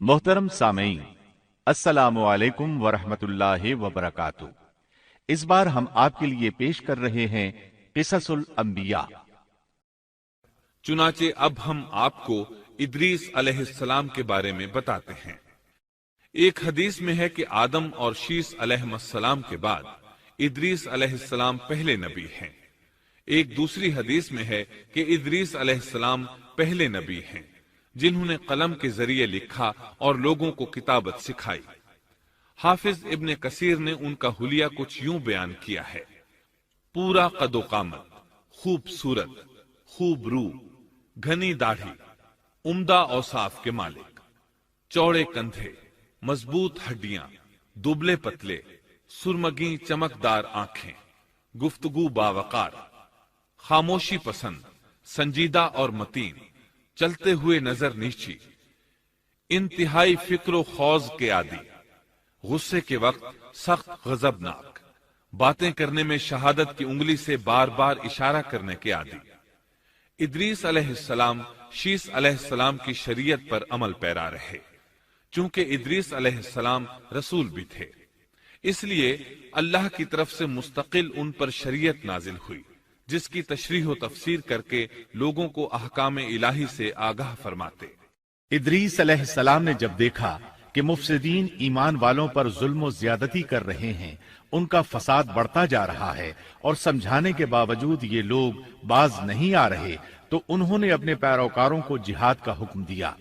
मोहतरम सामईन, अस्सलामु अलैकुम वरहमतुल्लाहि वबरकातुह। इस बार हम आपके लिए पेश कर रहे हैं क़िससुल अंबिया। चुनाचे अब हम आपको इदरीस अलैहिस्सलाम के बारे में बताते हैं। एक हदीस में है कि आदम और शीस अलैहिस्सलाम के बाद इदरीस अलैहिस्सलाम पहले नबी हैं। एक दूसरी हदीस में है कि इदरीस अलैहिस्सलाम पहले नबी हैं जिन्होंने कलम के जरिए लिखा और लोगों को किताबत सिखाई। हाफिज इब्ने कसीर ने उनका हुलिया कुछ यूं बयान किया है: पूरा कदो कामत, खूबसूरत, खूब रू, घनी दाढ़ी, उम्दा औसाफ के मालिक, चौड़े कंधे, मजबूत हड्डियां, दुबले पतले, सुरमगी चमकदार आंखें, गुफ्तगू बावकार, खामोशी पसंद, संजीदा और मतीन, चलते हुए नजर नीची, इंतहाई फिक्र खौज के आदि, गुस्से के वक्त सख्त गजबनाक, बातें करने में शहादत की उंगली से बार बार इशारा करने के आदि। इदरीस अलैहिस्सलाम शीस अलैहिस्सलाम की शरीयत पर अमल पैरा रहे। चूंकि इदरीस अलैहिस्सलाम रसूल भी थे, इसलिए अल्लाह की तरफ से मुस्तकिल उन पर शरीयत नाजिल हुई, जिसकी तशरीह व तफसीर करके लोगों को अहकाम इलाही से आगाह फरमाते। इदरीस अलैहिस्सलाम ने जब देखा कि मुफसिदीन ईमान वालों पर जुल्म व ज्यादती कर रहे हैं, उनका फसाद बढ़ता जा रहा है और समझाने के बावजूद ये लोग बाज नहीं आ रहे, तो उन्होंने अपने पैरोकारों को जिहाद का हुक्म दिया।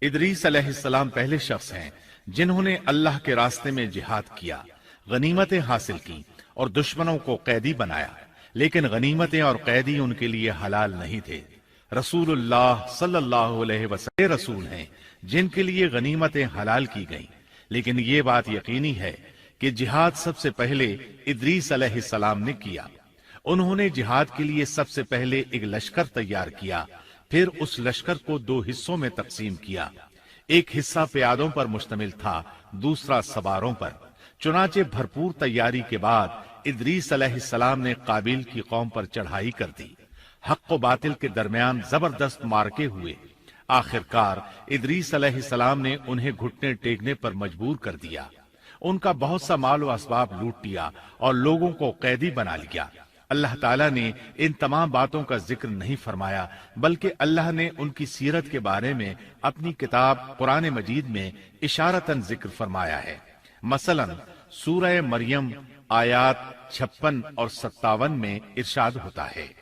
इदरीस अलैहिस्सलाम पहले शख्स हैं जिन्होंने अल्लाह के रास्ते में जिहाद किया, गनीमतें हासिल की और दुश्मनों को कैदी बनाया। लेकिन गनीमतें और कैदी उनके लिए हलाल नहीं थे। रसूलुल्लाह सल्लल्लाहु अलैहि वसल्लम रसूल हैं जिनके लिए गनीमतें हलाल की गईं। लेकिन ये बात यकीनी है कि जिहाद सबसे पहले इदरीस अलैहिस्सलाम ने किया। उन्होंने जिहाद के लिए सबसे पहले एक लश्कर तैयार किया, फिर उस लश्कर को दो हिस्सों में तकसीम किया। एक हिस्सा प्यादों पर मुश्तमिल था, दूसरा सवारों पर। चुनाचे भरपूर तैयारी के बाद इदरीस अलैहिस्सलाम ने काबिल की कौम पर चढ़ाई कर दी। हक व बातिल के दरमियान जबरदस्त मारके हुए। आखिरकार इदरीस अलैहिस्सलाम ने उन्हें घुटने टेकने पर मजबूर कर दिया। उनका बहुत सा माल व असबाब लूट लिया और लोगों को कैदी बना लिया। अल्लाह ताला ने इन तमाम बातों का जिक्र नहीं फरमाया, बल्कि अल्लाह ने उनकी सीरत के बारे में अपनी किताब कुरान मजीद में इशारतन जिक्र फरमाया है। मसलन सूरह मरियम आयात 56 और 57 में इरशाद होता है,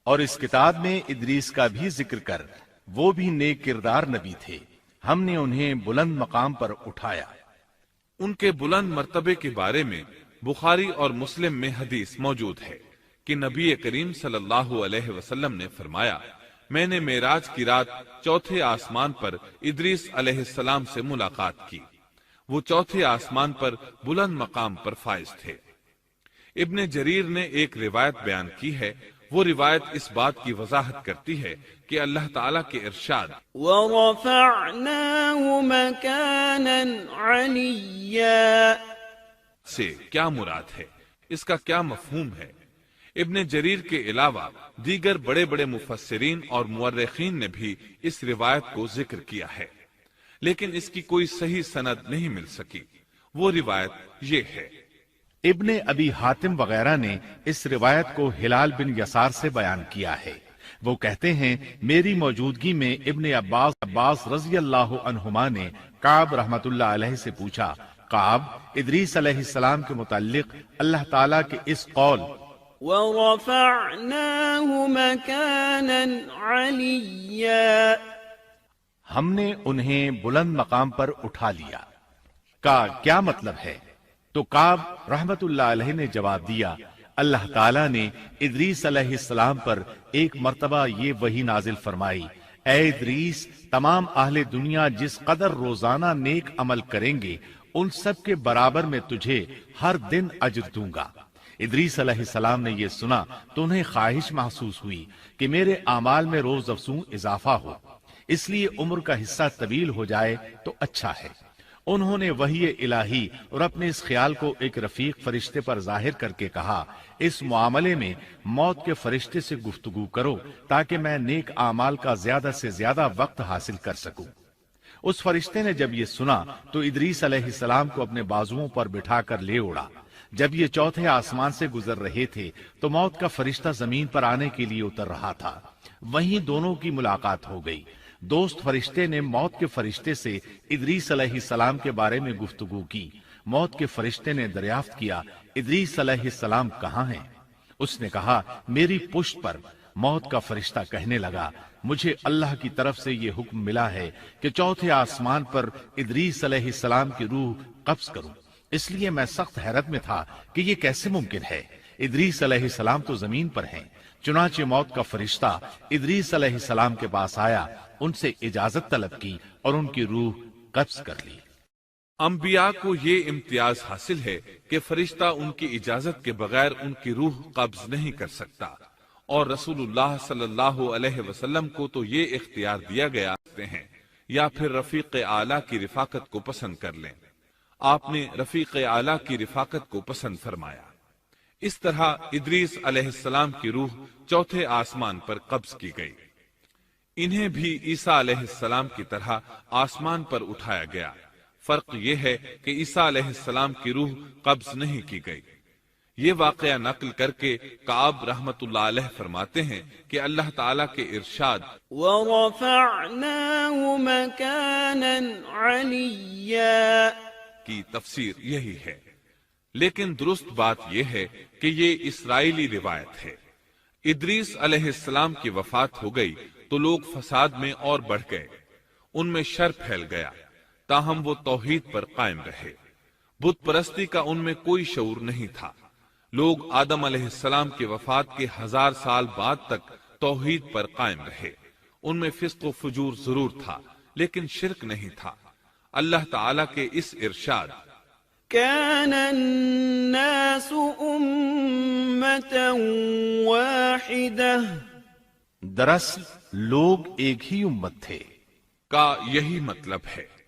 और इस किताब में इदरीस का भी जिक्र कर, वो भी नेक किरदार नबी थे, हमने उन्हें बुलंद मकाम पर उठाया। उनके बुलंद मर्तबे के बारे में बुखारी और मुस्लिम में हदीस मौजूद है कि नबी करीम सल्लल्लाहु अलैहि वसल्लम ने फरमाया, मैंने मेराज की रात चौथे आसमान पर इदरीस अलैहिस्सलाम से मुलाकात की। वो चौथे आसमान पर बुलंद मकाम पर फाइज थे। इब्ने जरीर ने एक रिवायत बयान की है। वो रिवायत इस बात की वजाहत करती है कि अल्लाह ताला के इरशाद वरफ़अनाहु मकानन अलिय्या से क्या मुराद है, इसका क्या मफहूम है। इब्ने जरीर के अलावा दीगर बड़े बड़े मुफस्सिरीन और मुअर्रिखीन ने भी इस रिवायत को जिक्र किया है, लेकिन इसकी कोई सही सनद नहीं मिल सकी। वो रिवायत ये है। इब्ने अबी हातिम वगैरह ने इस रिवायत को हिलाल बिन यसार से बयान किया है। वो कहते हैं, मेरी मौजूदगी में इब्ने अब्बास रज़ी अल्लाहु अन्हुमा ने काब रहमतुल्लाह अलैहि से पूछा, काब, इदरीस अलैहिस्सलाम के मुताल्लिक अल्लाह ताला के इस कौल वरफ़अनाहु मकानन अलिय्या, हमने उन्हें बुलंद मकाम पर उठा लिया, का क्या मतलब है? तो काब रहमतुल्लाह अलैहि ने जवाब दिया, अल्लाह ताला ने इदरीस अलैहिस्सलाम पर एक मर्तबा ये वही नाजिल फरमाई, ऐ इदरीस, तमाम अहले दुनिया जिस कदर रोजाना नेक अमल करेंगे, उन सब के बराबर में तुझे हर दिन अजर दूंगा। इदरीस अलैहिस्सलाम ने यह सुना तो उन्हें ख्वाहिश महसूस हुई कि मेरे आमाल में रोज अफजू इजाफा हो, इसलिए उम्र का हिस्सा तवील हो जाए तो अच्छा है। उन्होंने वही इलाही और अपने इस ख्याल को एक रफीक फरिश्ते पर जाहिर करके कहा, इस मामले में मौत के फरिश्ते से गुफ्तगू करो ताकि मैं नेक आमाल का ज्यादा से ज्यादा वक्त हासिल कर सकूं। उस फरिश्ते ने जब ये सुना तो इदरीस अलैहिस्सलाम को अपने बाजुओं पर बिठा कर ले उड़ा। जब ये चौथे आसमान से गुजर रहे थे तो मौत का फरिश्ता जमीन पर आने के लिए उतर रहा था। वहीं दोनों की मुलाकात हो गई। दोस्त फरिश्ते ने मौत के फरिश्ते से इदरीस अलैहिस्सलाम के बारे में गुफ्तगू की। मौत के फरिश्ते ने दरियाफ्त किया, इदरीस अलैहिस्सलाम कहाँ हैं? उसने कहा, मेरी पुश्त पर। मौत का फरिश्ता कहने लगा, मुझे अल्लाह की तरफ से ये हुक्म मिला है कि चौथे आसमान पर इदरीस अलैहिस्सलाम की रूह कब्ज करूं। इसलिए मैं सख्त हैरत में था कि ये कैसे मुमकिन है। इदरीस अलैहिस्सलाम तो जमीन पर हैं। चुनाचे मौत का फरिश्ता इदरीस अलैहिस्सलाम के पास आया, उनसे इजाजत तलब की और उनकी रूह कब्ज कर ली। अंबिया को ये इम्तियाज हासिल है कि फरिश्ता उनकी इजाजत के बगैर उनकी रूह कब्ज नहीं कर सकता, और रसूलुल्लाह सल्लल्लाहु अलैहि वसल्लम को तो ये इख्तियार दिया गया हैं, या फिर रफीक आला की रिफाकत को पसंद कर लें। आपने रफीक आला की रिफाकत को पसंद फरमाया। इस तरह इदरीस अलैहिस्सलाम की रूह चौथे आसमान पर कब्ज की गई। इन्हें भी ईसा अलैहिस्सलाम की तरह आसमान पर उठाया गया। फर्क यह है कि ईसा अलैहिस्सलाम की रूह कब्ज नहीं की गई। ये वाकया नकल करके काब रहमतुल्लाह अलैह फरमाते हैं कि अल्लाह ताला के इरशाद वरफ़अनाहु मकानन अलिय्या की तफसीर यही है। लेकिन दुरुस्त बात यह है कि ये इस्राइली रिवायत है। इदरीस अलैहिस्सलाम की वफात हो गई तो लोग फसाद में और बढ़ गए, उनमें शर फैल गया, ताहम वो तौहीद पर कायम रहे। बुत परस्ती का उनमें कोई शऊर नहीं था। लोग आदम अलैहिस्सलाम की वफात के 1000 साल बाद तक तौहीद पर कायम रहे। उनमें फिस्क व फुजूर जरूर था, लेकिन शिरक नहीं था। अल्लाह ताला के इस इरशाद कान अन्नासु उम्मतन वाहिदह, दरअसल लोग एक ही उम्मत थे, का यही मतलब है।